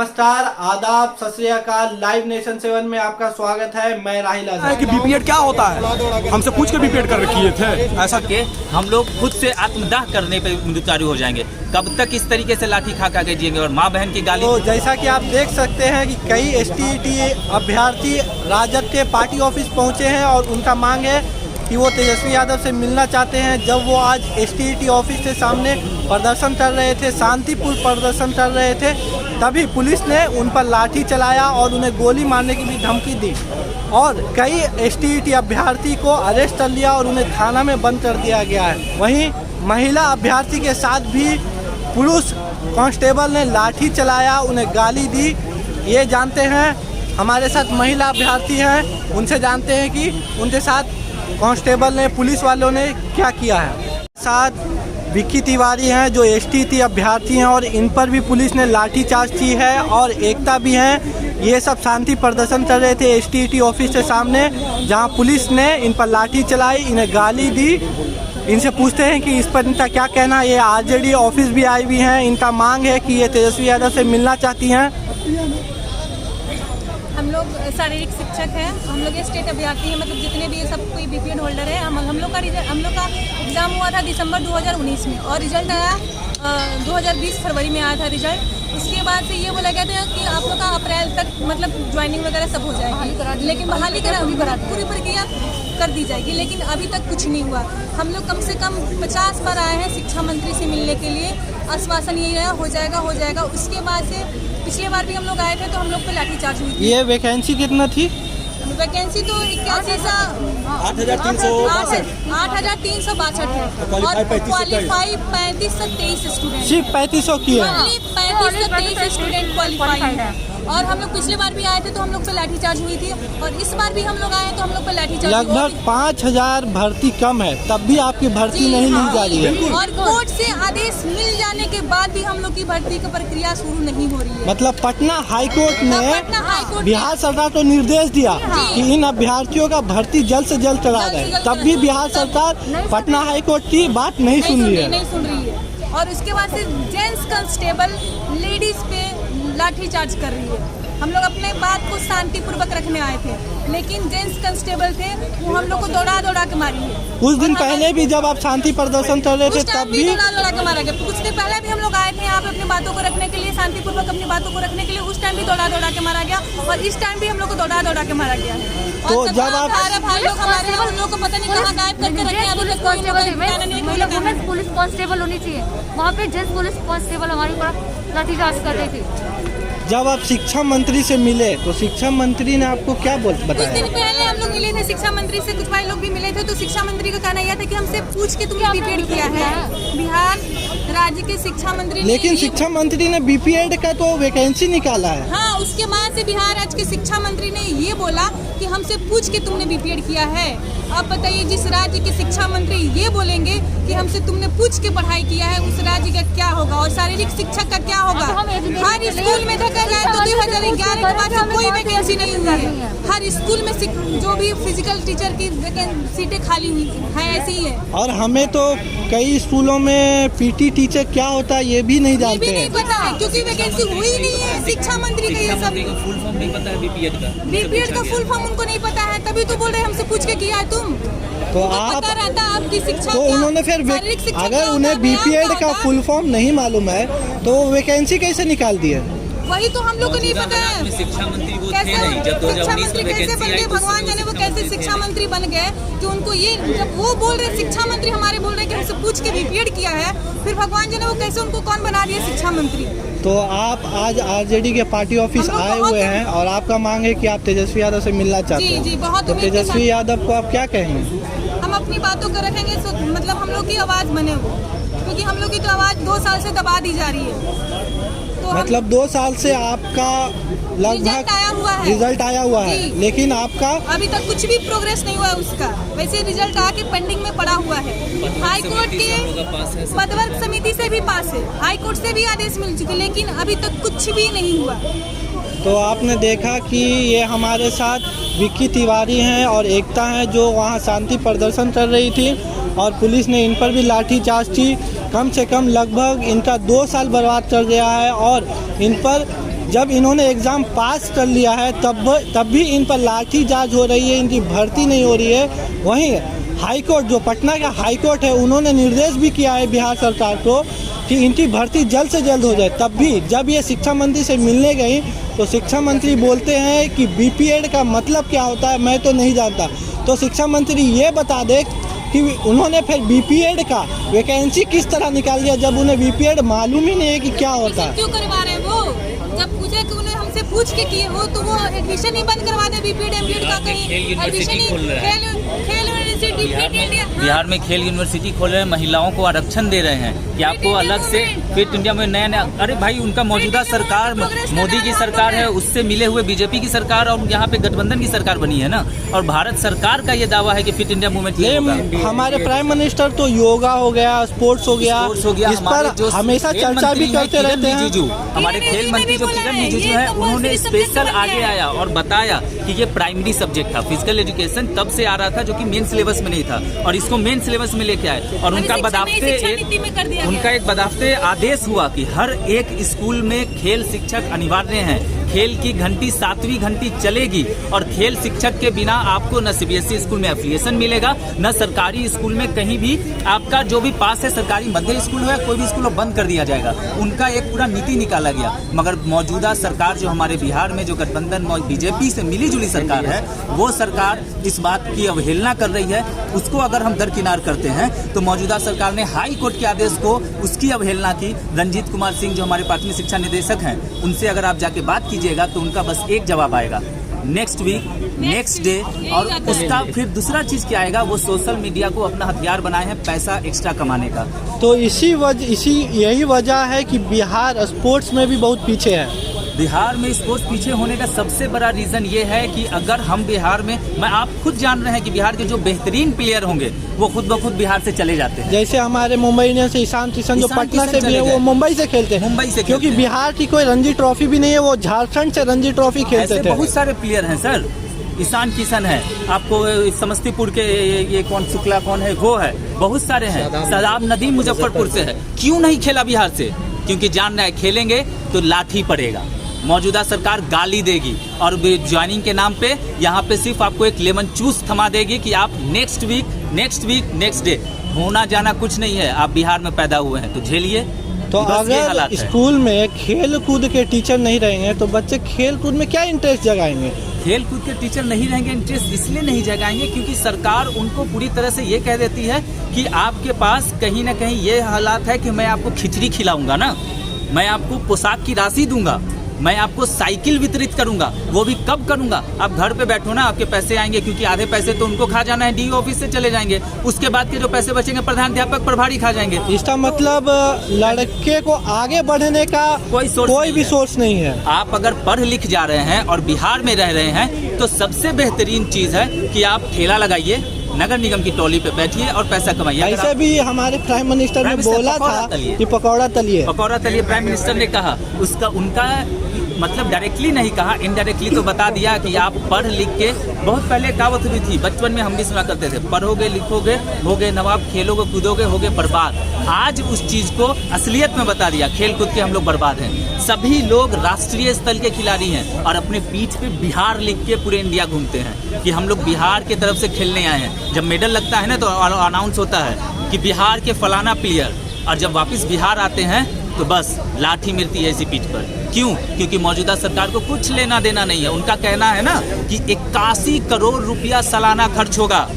नमस्कार, आदाब, सत श्री अकाल। लाइव नेशन 7 में आपका स्वागत है। मैं राहिल आजाद। कि बीपीएड क्या होता है, हमसे पूछ कर बीपीएड कर किए थे। ऐसा के हम लोग खुद से आत्मदाह करने पे उतारू हो जाएंगे। कब तक इस तरीके से लाठी खा के जिएंगे और माँ बहन की गाली। तो जैसा कि आप देख सकते हैं कि कई STET अभ्यर्थी राजद के पार्टी ऑफिस पहुंचे हैं और उनका मांग है कि वो तेजस्वी यादव से मिलना चाहते हैं। जब वो आज STET ऑफिस के सामने प्रदर्शन कर रहे थे, शांतिपूर्ण प्रदर्शन कर रहे थे, तभी पुलिस ने उन पर लाठी चलाया और उन्हें गोली मारने की भी धमकी दी और कई STET अभ्यर्थी को अरेस्ट कर लिया और उन्हें थाना में बंद कर दिया गया है। वहीं महिला अभ्यर्थी के साथ भी पुरुष कांस्टेबल ने लाठी चलाया, उन्हें गाली दी। ये जानते हैं, हमारे साथ महिला अभ्यर्थी हैं, उनसे जानते हैं कि उनके साथ कांस्टेबल ने, पुलिस वालों ने क्या किया है। साथ विक्की तिवारी हैं जो STET अभ्यर्थी हैं और इन पर भी पुलिस ने लाठीचार्ज की है और एकता भी हैं। ये सब शांति प्रदर्शन कर रहे थे STET ऑफिस के सामने, जहां पुलिस ने इन पर लाठी चलाई, इन्हें गाली दी। इनसे पूछते हैं कि इस पर इनका क्या कहना है। ये RJD ऑफिस भी आई हुई हैं। इनका मांग है कि ये तेजस्वी यादव से मिलना चाहती हैं। हम लोग शारीरिक शिक्षक हैं, हम लोग स्टेट अभ्यर्थी हैं, मतलब जितने भी सब कोई BPED होल्डर है। हम लोग का एग्ज़ाम हुआ था दिसंबर 2019 में और रिजल्ट आया 2020 फरवरी में आया था रिजल्ट। उसके बाद से ये बोला गया था कि आप लोग का अप्रैल तक मतलब ज्वाइनिंग वगैरह सब हो जाएगी, लेकिन बहाली करा पूरी प्रक्रिया कर दी जाएगी, लेकिन अभी तक कुछ नहीं हुआ। हम लोग कम से कम 50 बार आए हैं शिक्षा मंत्री से मिलने के लिए। आश्वासन यही रहा हो जाएगा। उसके बाद से पिछले बार भी हम लोग आए थे तो हम लोग पे लाठीचार्ज हुई थी। ये वैकेंसी कितना थी? वैकेंसी तो 8,362 है और क्वालिफाई 3523 स्टूडेंट, सिर्फ 3500 की है। 3523 स्टूडेंट क्वालिफाई है। और हम लोग पिछले बार भी आए थे तो हम लोग पे लाठीचार्ज हुई थी और इस बार भी हम लोग आए तो हम लोग पे लाठीचार्ज लगभग 5000 भर्ती कम है, तब भी आपकी भर्ती नहीं ली जा रही है। और कोर्ट से आदेश मिल जाने के बाद भी हम लोग की भर्ती की प्रक्रिया शुरू नहीं हो रही है। मतलब पटना हाईकोर्ट ने बिहार सरकार को निर्देश दिया कि इन अभ्यर्थियों का भर्ती जल्द से जल्द करा दें, तब भी बिहार सरकार पटना हाईकोर्ट की बात नहीं सुन रही है। और उसके बाद से जेंट्स कांस्टेबल लेडीज पे लाठीचार्ज कर रही है। हम लोग अपने बात को शांतिपूर्वक रखने आए थे, लेकिन जेंट्स कांस्टेबल थे वो हम लोग को दौड़ा के मारी है। कुछ दिन पहले भी जब आप शांति प्रदर्शन कर रहे थे तब भी दौड़ा के मारा गया। कुछ दिन पहले भी हम लोग आए थे यहाँ पे अपनी बातों को रखने के लिए, शांतिपूर्वक अपनी बातों को रखने के लिए। उस टाइम भी दौड़ा के मारा गया और इस टाइम भी हम लोग को दौड़ा के मारा गया है। तो जब आप भाई लोग हमारे हम लोग को पता नहीं कहाँ गायब करके रखे हैं। पुलिस कांस्टेबल होनी चाहिए, वहाँ पे जेंट्स पुलिस कांस्टेबल हमारी ऊपर लाठीचार्ज कर रही थी। जब आप शिक्षा मंत्री से मिले तो शिक्षा मंत्री ने आपको क्या बताया? कुछ दिन पहले हम लोग मिले थे शिक्षा मंत्री से, कुछ भाई लोग भी मिले थे, तो शिक्षा मंत्री का कहना यह था कि हमसे पूछ के तुमने BPED किया है। बिहार राज्य के शिक्षा मंत्री, लेकिन शिक्षा मंत्री ने BPED का तो वैकेंसी निकाला है। हाँ, उसके बाद से बिहार राज्य के शिक्षा मंत्री ने ये बोला कि हमसे पूछ के तुमने BPED किया है। अब बताइए, जिस राज्य के शिक्षा मंत्री ये बोलेंगे कि हमसे तुमने पूछ के पढ़ाई किया है, उस राज्य का क्या होगा और शारीरिक शिक्षक का क्या होगा? हर स्कूल में देखा जाए तो 2011 के बाद से कोई वैकेंसी नहीं हुई है। हर स्कूल में जो भी फिजिकल टीचर की सीटें खाली हुई है, ऐसी ही है। और हमें तो कई स्कूलों में PT टीचर क्या होता है ये भी नहीं जानते हैं। नहीं पता है क्योंकि वैकेंसी हुई नहीं है। शिक्षा मंत्री का ये सब फुल फॉर्म नहीं पता है BPED का फुल फॉर्म उनको नहीं पता है, तभी तो बोल रहे हमसे पूछ के किया है तुम। तो आप पता रहता आपकी शिक्षा, तो उन्होंने फिर अगर उन्हें BPED का फुल फॉर्म नहीं मालूम है तो वैकेंसी कैसे निकाल दी है? वही तो हम लोग को नहीं पता है। शिक्षा मंत्री वो थे कैसे नहीं जब 2019 में कैसे बन गए, भगवान जाने वो कैसे शिक्षा मंत्री बन गए कि उनको ये, जब वो बोल रहे शिक्षा मंत्री हमारे बोल रहे कि हमसे पूछ के BPED किया है, फिर भगवान जाने वो कैसे उनको कौन बना दिया शिक्षा मंत्री। तो आप आज RJD के पार्टी ऑफिस आए हुए हैं और आपका मांग है कि आप तेजस्वी यादव से मिलना चाहते हैं। जी, बहुत तो तेजस्वी यादव को आप क्या कहेंगे? हम अपनी बातों को रखेंगे, मतलब हम लोग की आवाज़ बने वो, क्योंकि हम लोग की तो आवाज़ 2 साल से दबा दी जा रही है। तो मतलब 2 साल से आपका लगभग रिजल्ट आया हुआ है, लेकिन आपका अभी तक कुछ भी प्रोग्रेस नहीं हुआ है उसका। वैसे रिजल्ट आके पेंडिंग में पड़ा हुआ है। हाई कोर्ट के पदवर्ग समिति से भी पास है, हाई कोर्ट से भी आदेश मिल चुके, लेकिन अभी तक कुछ भी नहीं हुआ। तो आपने देखा कि ये हमारे साथ विक्की तिवारी हैं और एकता हैं जो वहाँ शांति प्रदर्शन कर रही थी और पुलिस ने इन पर भी लाठीचार्ज की। कम से कम लगभग इनका 2 साल बर्बाद कर गया है और इन पर जब इन्होंने एग्ज़ाम पास कर लिया है तब भी इन पर लाठीचार्ज हो रही है, इनकी भर्ती नहीं हो रही है। वहीं हाई कोर्ट, जो पटना का हाई कोर्ट है, उन्होंने निर्देश भी किया है बिहार सरकार को कि इनकी भर्ती जल्द से जल्द हो जाए। तब भी जब ये शिक्षा मंत्री से मिलने गई तो शिक्षा मंत्री बोलते हैं कि बीपीएड का मतलब क्या होता है मैं तो नहीं जानता। तो शिक्षा मंत्री ये बता दे कि उन्होंने फिर बीपीएड का वैकेंसी किस तरह निकाल दिया जब उन्हें बीपीएड मालूम ही नहीं है कि क्या होता है। क्यों करवा रहे हैं वो? जब पूछे कि उन्हें हमसे पूछ के किए हो तो वो एडमिशन ही बंद करवा दे बीपीएड एमपीएड का कहीं एडमिशन ही खेल बिहार में खेल यूनिवर्सिटी खोल रहे हैं, महिलाओं को आरक्षण दे रहे हैं कि आपको अलग से फिट इंडिया में नया अरे भाई उनका मौजूदा सरकार मोदी की सरकार है, उससे मिले हुए बीजेपी की सरकार और यहाँ पे गठबंधन की सरकार बनी है ना। और भारत सरकार का ये दावा है कि फिट इंडिया मूवमेंट हमारे प्राइम मिनिस्टर तो योगा हो गया, स्पोर्ट्स हो गया, इस पर हमेशा चर्चा भी करते रहते हैं। हमारे खेल मंत्री जो किरण रिजिजू है उन्होंने स्पेशल आगे आया और बताया कि ये प्राइमरी सब्जेक्ट था, फिजिकल एजुकेशन तब से आ रहा था जो कि मेन सिलेबस में नहीं था और इसको मेन सिलेबस में लेके आए। और उनका उनका एक बदाफ्ते आदेश हुआ कि हर एक स्कूल में खेल शिक्षक अनिवार्य हैं, खेल की घंटी 7वीं घंटी चलेगी और खेल शिक्षक के बिना आपको न सीबीएसई स्कूल में एफिलिएशन मिलेगा, न सरकारी स्कूल में कहीं भी आपका जो भी पास है सरकारी मध्य स्कूल है कोई भी स्कूल बंद कर दिया जाएगा। उनका एक पूरा नीति निकाला गया। मगर मौजूदा सरकार जो हमारे बिहार में जो गठबंधन बीजेपी से मिली जुली सरकार है वो सरकार इस बात की अवहेलना कर रही है। उसको अगर हम दरकिनार करते हैं तो मौजूदा सरकार ने हाई कोर्ट के आदेश को उसकी अवहेलना की। रंजीत कुमार सिंह जो हमारे प्राथमिक शिक्षा निदेशक हैं उनसे अगर आप जाके बात कीजिएगा तो उनका बस एक जवाब आएगा, नेक्स्ट वीक, नेक्स्ट डे। और उसका फिर दूसरा चीज क्या आएगा, वो सोशल मीडिया को अपना हथियार बनाए हैं पैसा एक्स्ट्रा कमाने का। तो यही वजह है कि बिहार स्पोर्ट्स में भी बहुत पीछे है। बिहार में स्पोर्ट्स पीछे होने का सबसे बड़ा रीजन ये है कि अगर हम बिहार में, मैं आप खुद जान रहे हैं कि बिहार के जो बेहतरीन प्लेयर होंगे वो खुद ब खुद बिहार से चले जाते हैं। जैसे हमारे मुंबई इंडियंस से ईशान किशन जो पटना से भी है वो मुंबई से खेलते हैं, मुंबई से, क्योंकि बिहार की कोई रणजी ट्रॉफी भी नहीं है, वो झारखंड से रणजी ट्रॉफी खेलते थे। बहुत सारे प्लेयर हैं सर, ईशान किशन है, आपको समस्तीपुर के ये कौन शुक्ला कौन है वो है, बहुत सारे हैं। सदाब नदीम मुजफ्फरपुर से है। क्यों नहीं खेला बिहार से? क्योंकि जान रहा है खेलेंगे तो लाठी पड़ेगा, मौजूदा सरकार गाली देगी और ज्वाइनिंग के नाम पे यहाँ पे सिर्फ आपको एक लेमन जूस थमा देगी कि आप नेक्स्ट वीक, नेक्स्ट डे। होना जाना कुछ नहीं है, आप बिहार में पैदा हुए हैं तो झेलिए। तो अगर स्कूल में खेल कूद के टीचर नहीं रहेंगे तो बच्चे खेल कूद में क्या इंटरेस्ट जगाएंगे? खेल कूद के टीचर नहीं रहेंगे, इंटरेस्ट इसलिए नहीं जगाएंगे क्योंकि सरकार उनको पूरी तरह से ये कह देती है कि आपके पास कहीं ना कहीं ये हालात है कि मैं आपको खिचड़ी खिलाऊंगा ना, मैं आपको पोशाक की राशि दूंगा, मैं आपको साइकिल वितरित करूंगा। वो भी कब करूंगा? आप घर पे बैठो ना, आपके पैसे आएंगे क्योंकि आधे पैसे तो उनको खा जाना है, डीओ ऑफिस से चले जाएंगे, उसके बाद के जो पैसे बचेंगे प्रधानाध्यापक प्रभारी खा जाएंगे। इसका मतलब लड़के को आगे बढ़ने का कोई भी सोर्स नहीं है। आप अगर पढ़ लिख जा रहे हैं और बिहार में रह रहे हैं तो सबसे बेहतरीन चीज है कि आप ठेला लगाइए, नगर निगम की टोली पे बैठिए और पैसा कमाइए। ऐसे भी हमारे प्राइम मिनिस्टर ने बोला था कि पकौड़ा तलिए, प्राइम मिनिस्टर ने कहा। उनका मतलब डायरेक्टली नहीं कहा, इनडायरेक्टली तो बता दिया कि आप पढ़ लिख के, बहुत पहले कहावत भी थी, बचपन में हम भी सुना करते थे, पढ़ोगे लिखोगे होगे नवाब, खेलोगे कूदोगे होगे बर्बाद। आज उस चीज को असलियत में बता दिया, खेल कूद के हम लोग बर्बाद हैं। सभी लोग राष्ट्रीय स्तर के खिलाड़ी हैं और अपने पीठ पे बिहार लिख के पूरे इंडिया घूमते हैं कि हम लोग बिहार की तरफ से खेलने आए हैं। जब मेडल लगता है ना तो अनाउंस होता है कि बिहार के फलाना प्लेयर, और जब वापस बिहार आते हैं तो बस लाठी मिलती है इसी पीठ पर। क्यों? क्योंकि मौजूदा सरकार को कुछ लेना देना नहीं है। उनका कहना है ना कि 81 करोड़ रुपया सालाना खर्च होगा।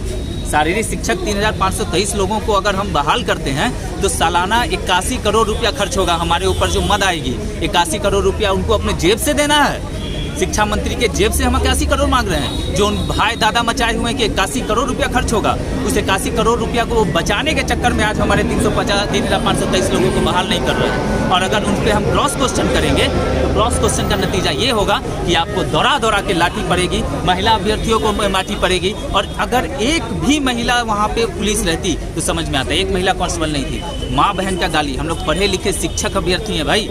शारीरिक शिक्षक 3523 लोगों को अगर हम बहाल करते हैं तो सालाना 81 करोड़ रुपया खर्च होगा। हमारे ऊपर जो मद आएगी 81 करोड़ रुपया उनको अपने जेब से देना है। शिक्षा मंत्री के जेब से हम 81 करोड़ मांग रहे हैं। जो उन भाई दादा मचाए हुए हैं कि 81 करोड़ रुपया खर्च होगा, उस 81 करोड़ रुपया को बचाने के चक्कर में आज हमारे 3523 लोगों को बहाल नहीं कर रहे हैं। और अगर उन पर हम क्रॉस क्वेश्चन करेंगे तो क्रॉस क्वेश्चन का नतीजा ये होगा कि आपको दौड़ा दौड़ा के लाठी पड़ेगी, महिला अभ्यर्थियों को लाठी पड़ेगी। और अगर एक भी महिला वहाँ पे पुलिस रहती तो समझ में आता, एक महिला कांस्टेबल नहीं थी। माँ बहन का गाली, हम लोग पढ़े लिखे शिक्षक अभ्यर्थी हैं भाई,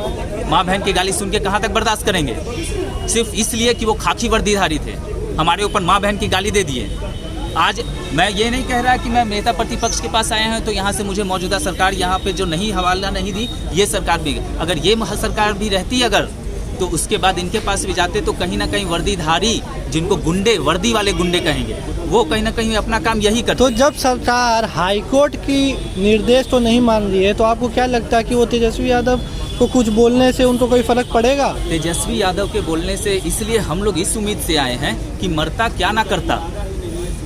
माँ बहन की गाली सुन के कहाँ तक बर्दाश्त करेंगे? सिर्फ इसलिए कि वो खाकी वर्दीधारी थे, हमारे ऊपर माँ बहन की गाली दे दिए। आज मैं ये नहीं कह रहा कि मैं नेता प्रतिपक्ष के पास आया हूँ तो यहाँ से मुझे मौजूदा सरकार यहाँ पे जो नहीं हवाला नहीं दी, ये सरकार भी, अगर ये सरकार भी रहती अगर तो उसके बाद इनके पास भी जाते तो कहीं ना कहीं वर्दीधारी, जिनको गुंडे, वर्दी वाले गुंडे कहेंगे, वो कहीं ना कहीं अपना काम यही करते। तो जब सरकार हाईकोर्ट की निर्देश तो नहीं मान रही है, तो आपको क्या लगता है कि वो तेजस्वी यादव को कुछ बोलने से उनको कोई फर्क पड़ेगा? तेजस्वी यादव के बोलने से इसलिए हम लोग इस उम्मीद से आए हैं कि मरता क्या ना करता,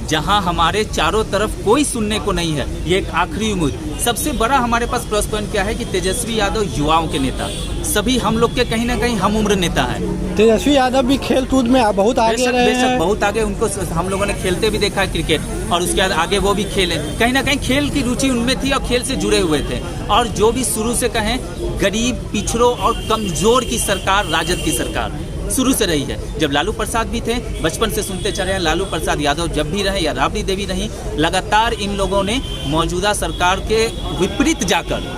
जहां हमारे चारों तरफ कोई सुनने को नहीं है, ये एक आखिरी उम्मीद। सबसे बड़ा हमारे पास प्लस पॉइंट क्या है कि तेजस्वी यादव युवाओं के नेता, सभी हम लोग के कहीं ना कहीं हम उम्र नेता है। तेजस्वी यादव भी खेल कूद में बहुत आगे रहे हैं। बहुत आगे, उनको हम लोगों ने खेलते भी देखा है क्रिकेट, और उसके बाद आगे वो भी खेले, कहीं ना कहीं खेल की रुचि उनमें थी और खेल से जुड़े हुए थे। और जो भी शुरू से कहें, गरीब, पिछड़ों और कमजोर की सरकार राजद की सरकार शुरू से रही है। जब लालू प्रसाद भी थे, बचपन से सुनते चले हैं, लालू प्रसाद यादव जब भी रहे या राबड़ी देवी रही, लगातार इन लोगों ने मौजूदा सरकार के विपरीत जाकर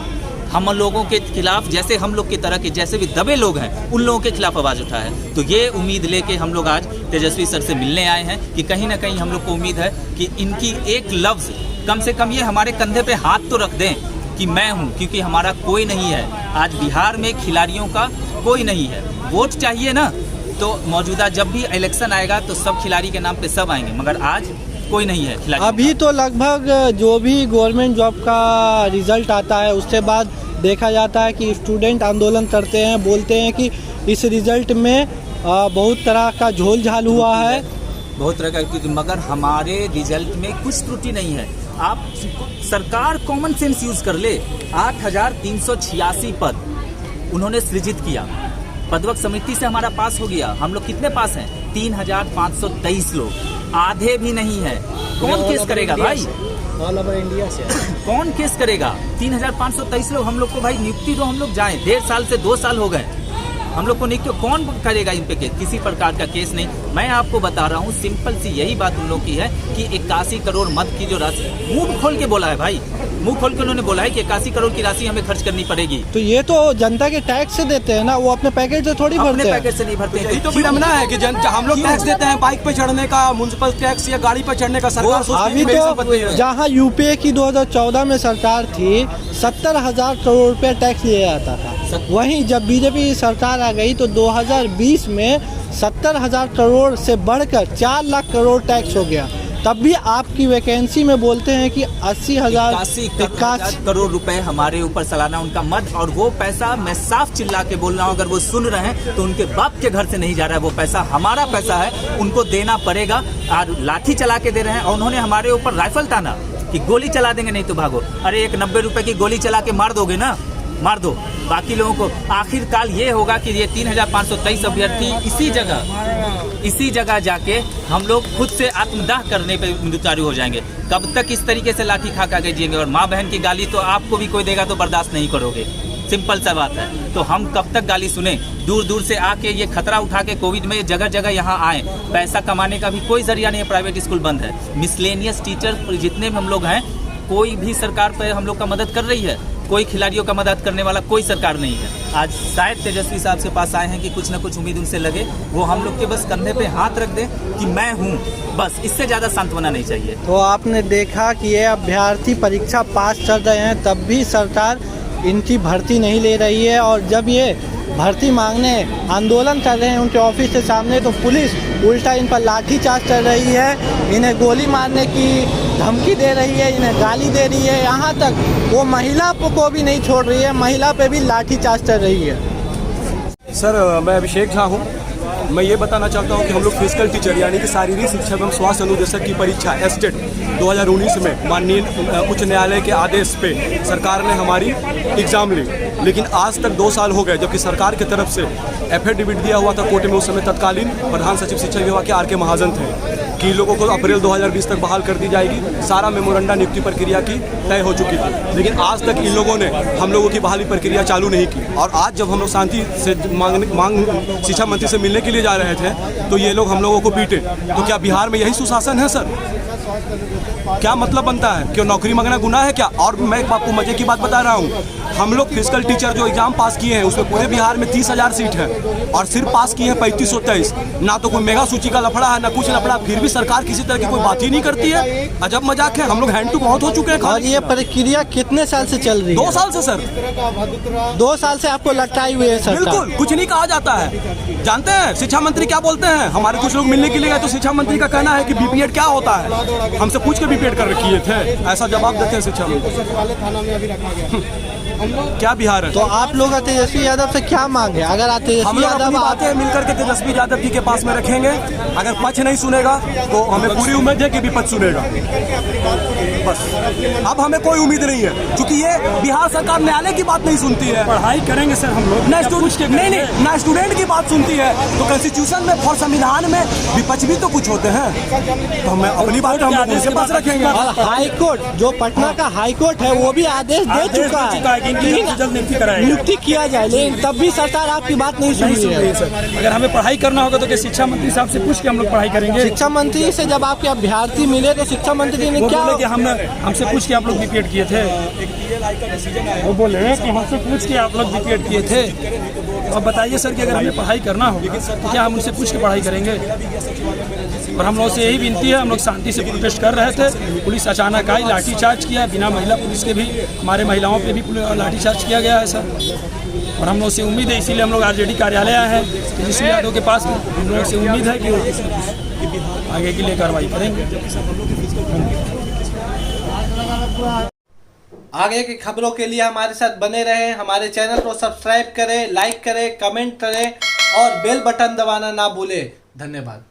हम लोगों के खिलाफ, जैसे हम लोग की तरह के जैसे भी दबे लोग हैं, उन लोगों के खिलाफ आवाज़ उठाया है। तो ये उम्मीद लेके हम लोग आज तेजस्वी सर से मिलने आए हैं कि कहीं ना कहीं हम लोग को उम्मीद है कि इनकी एक लफ्ज़, कम से कम ये हमारे कंधे पे हाथ तो रख दें कि मैं हूँ, क्योंकि हमारा कोई नहीं है। आज बिहार में खिलाड़ियों का कोई नहीं है। वोट चाहिए ना, तो मौजूदा जब भी इलेक्शन आएगा तो सब खिलाड़ी के नाम पे सब आएंगे, मगर आज कोई नहीं है खिलाड़ी। अभी तो लगभग जो भी गवर्नमेंट जॉब का रिजल्ट आता है, उसके बाद देखा जाता है कि स्टूडेंट आंदोलन करते हैं, बोलते हैं कि इस रिजल्ट में बहुत तरह का झोल झाल हुआ है, बहुत तरह का, मगर हमारे रिजल्ट में कुछ त्रुटि नहीं है। आप सरकार कॉमन सेंस यूज कर ले, 8,386 पद उन्होंने सृजित किया, पदवक समिति से हमारा पास हो गया। हम लोग कितने पास हैं? 3,523 लोग, आधे भी नहीं है। कौन केस करेगा भाई? ऑल ओवर इंडिया से कौन केस करेगा? 3,523 लोग, हम लोग को भाई नियुक्ति दो, हम लोग जाएं। 1.5 साल से 2 साल हो गए हम लोग को नियुक्ति, कौन करेगा इन पे केस? किसी प्रकार का केस नहीं। मैं आपको बता रहा हूँ, सिंपल सी यही बात उन लोग की है कि 81 करोड़ मद की जो राशि, मुंह खोल के बोला है भाई, मुंह खोल के उन्होंने बोला है कि 81 करोड़ की राशि हमें खर्च करनी पड़ेगी। तो ये तो जनता के टैक्स से देते हैं ना, वो अपने पैकेट से थोड़ी भरते हैं। अपने पैकेट से नहीं भरते हैं। तो विडम्बना है कि हम लोग टैक्स देते हैं बाइक पे चढ़ने का, म्युनिसिपल टैक्स या गाड़ी पे चढ़ने का, सरकार सोचती है अभी मेरी संपत्ति है। तो जहाँ यूपीए की 2014 में सरकार थी, 70,000 करोड़ रुपया टैक्स लिया जाता था। वहीं जब बीजेपी सरकार आ गई तो 2020 में 70,000 करोड़ से बढ़कर 4 लाख करोड़ टैक्स हो गया। तब भी आपकी वैकेंसी में बोलते हैं कि 81 करोड़ रुपए हमारे ऊपर सालाना उनका मद, और वो पैसा मैं साफ चिल्ला के बोल रहा हूँ, अगर वो सुन रहे हैं तो उनके बाप के घर से नहीं जा रहा है, वो पैसा हमारा पैसा है, उनको देना पड़ेगा। और लाठी चला के दे रहे हैं, और उन्होंने हमारे ऊपर राइफल ताना कि गोली चला देंगे नहीं तो भागो। अरे एक 90 रुपए की गोली चला के मार दोगे ना, मार दो, बाकी लोगों को आखिरकार ये होगा कि ये 3,523 अभ्यर्थी इसी जगह जाके हम लोग खुद से आत्मदाह करने पे उतारू हो जाएंगे। कब तक इस तरीके से लाठी खा के जिएंगे? और माँ बहन की गाली तो आपको भी कोई देगा तो बर्दाश्त नहीं करोगे, सिंपल सा बात है। तो हम कब तक गाली सुने? दूर दूर से आके ये खतरा उठा के कोविड में जगह जगह यहाँ आए। पैसा कमाने का भी कोई जरिया नहीं है, प्राइवेट स्कूल बंद है। मिसलेनियस टीचर जितने भी हम लोग हैं, कोई भी सरकार पे हम लोग का मदद कर रही है, कोई खिलाड़ियों का मदद करने वाला कोई सरकार नहीं है। आज शायद तेजस्वी साहब के पास आए हैं कि कुछ ना कुछ उम्मीद उनसे लगे, वो हम लोग के बस कंधे पे हाथ रख दे कि मैं हूँ, बस इससे ज़्यादा सांत्वना नहीं चाहिए। तो आपने देखा कि ये अभ्यर्थी परीक्षा पास कर रहे हैं, तब भी सरकार इनकी भर्ती नहीं ले रही है, और जब ये भर्ती मांगने आंदोलन कर रहे हैं उनके ऑफिस के सामने, तो पुलिस उल्टा इन पर लाठीचार्ज कर रही है, इन्हें गोली मारने की धमकी दे रही है, इन्हें गाली दे रही है, यहाँ तक वो महिला को भी नहीं छोड़ रही है, महिला पे भी लाठीचार्ज कर रही है। सर, मैं अभिषेक झा हूँ। मैं ये बताना चाहता हूँ कि हम लोग फिजिकल टीचर यानी कि शारीरिक शिक्षा एवं स्वास्थ्य अनुदेशक की परीक्षा एस्टेट 2019 में माननीय उच्च न्यायालय के आदेश पे सरकार ने हमारी एग्ज़ाम ली, लेकिन आज तक 2 साल हो गए, जबकि सरकार की तरफ से एफिडेविट दिया हुआ था कोर्ट में। उस समय तत्कालीन प्रधान सचिव शिक्षा विभाग के आर.के. महाजन थे कि लोगों को अप्रैल 2020 तक बहाल कर दी जाएगी। सारा मेमोरेंडा नियुक्ति प्रक्रिया की तय हो चुकी थी, लेकिन आज तक इन लोगों ने हम लोगों की बहाली प्रक्रिया चालू नहीं की। और आज जब हम लोग शांति से मांग शिक्षा मंत्री से मिलने के लिए जा रहे थे, तो ये लोग हम लोगों को पीटे। तो क्या बिहार में यही सुशासन है सर? क्या मतलब बनता है? क्यों नौकरी मांगना गुनाह है क्या? और मैं आपको मजे की बात बता रहा हूँ, हम लोग फिजिकल टीचर जो एग्जाम पास किए हैं उसमें पूरे बिहार में 30,000 सीट है, और सिर्फ पास किए हैं 3523। ना तो कोई मेगा सूची का लफड़ा है, ना कुछ लफड़ा, फिर भी भी सरकार किसी तरह की कोई बात ही नहीं करती है। अजब मजाक है, हम लोग हैंड टू माउथ हो चुके हैं। और ये प्रक्रिया कितने साल से चल रही है? 2 साल से सर। 2 साल से आपको लटकाई हुई है सरकार। बिल्कुल कुछ नहीं कहा जाता है। जानते हैं शिक्षा मंत्री क्या बोलते हैं? हमारे कुछ लोग मिलने के लिए गए तो शिक्षा मंत्री का कहना है कि बीपीएड क्या होता है, हमसे पूछ के बीपीएड कर रखिए थे, ऐसा जवाब देते हैं शिक्षा मंत्री। क्या बिहार है? तो आप लोग तेजस्वी यादव से क्या मांगे? अगर आप हम तेजस्वी लोग अपनी यादव बातें मिलकर के तेजस्वी यादव जी के पास में रखेंगे। अगर पक्ष नहीं सुनेगा तो हमें पूरी उम्मीद है कि विपक्ष सुनेगा। बस अब हमें कोई उम्मीद नहीं है, क्योंकि ये बिहार सरकार न्यायालय की बात नहीं सुनती है। पढ़ाई करेंगे सर हम लोग, ना स्टूडेंट की बात सुनती है। तो कॉन्स्टिट्यूशन में और संविधान में विपक्ष भी तो कुछ होते हैं, तो हमें अपनी बात हम लोग उनके पास रखेंगे। और हाई कोर्ट, जो पटना का हाई कोर्ट है, वो भी आदेश दे चुका है कि नियुक्ति किया जाए, लेकिन तब भी सरकार आपकी बात नहीं सुन रही है सर। अगर हमें पढ़ाई करना होगा तो क्या शिक्षा मंत्री साहब से पूछ के हम लोग पढ़ाई करेंगे? शिक्षा मंत्री से जब आपके अभ्यार्थी मिले तो शिक्षा मंत्री ने क्या बोले कि हमसे पूछ के आप लोग बीपीएड किए थे। वो बोले कि हमसे पूछ के आप लोग बीपीएड किए थे। अब बताइए सर कि अगर हमें पढ़ाई करना होगा तो क्या हम उनसे पूछ के पढ़ाई करेंगे? और हम लोगों से यही विनती है, हम लोग शांति से प्रोटेस्ट कर रहे थे, पुलिस अचानक आई, लाठीचार्ज किया, बिना महिला पुलिस के भी हमारे महिलाओं पे भी लाठीचार्ज किया गया है सर। और हम लोग से उम्मीद है, इसीलिए हम लोग आरजेडी कार्यालय आए हैं तेजस्वी यादव के पास में। हम लोग से उम्मीद है कि वो आगे के लिए कार्रवाई करेंगे। आगे की खबरों के लिए हमारे साथ बने रहें। हमारे चैनल को सब्सक्राइब करें, लाइक करें, कमेंट करें और बेल बटन दबाना ना भूलें। धन्यवाद।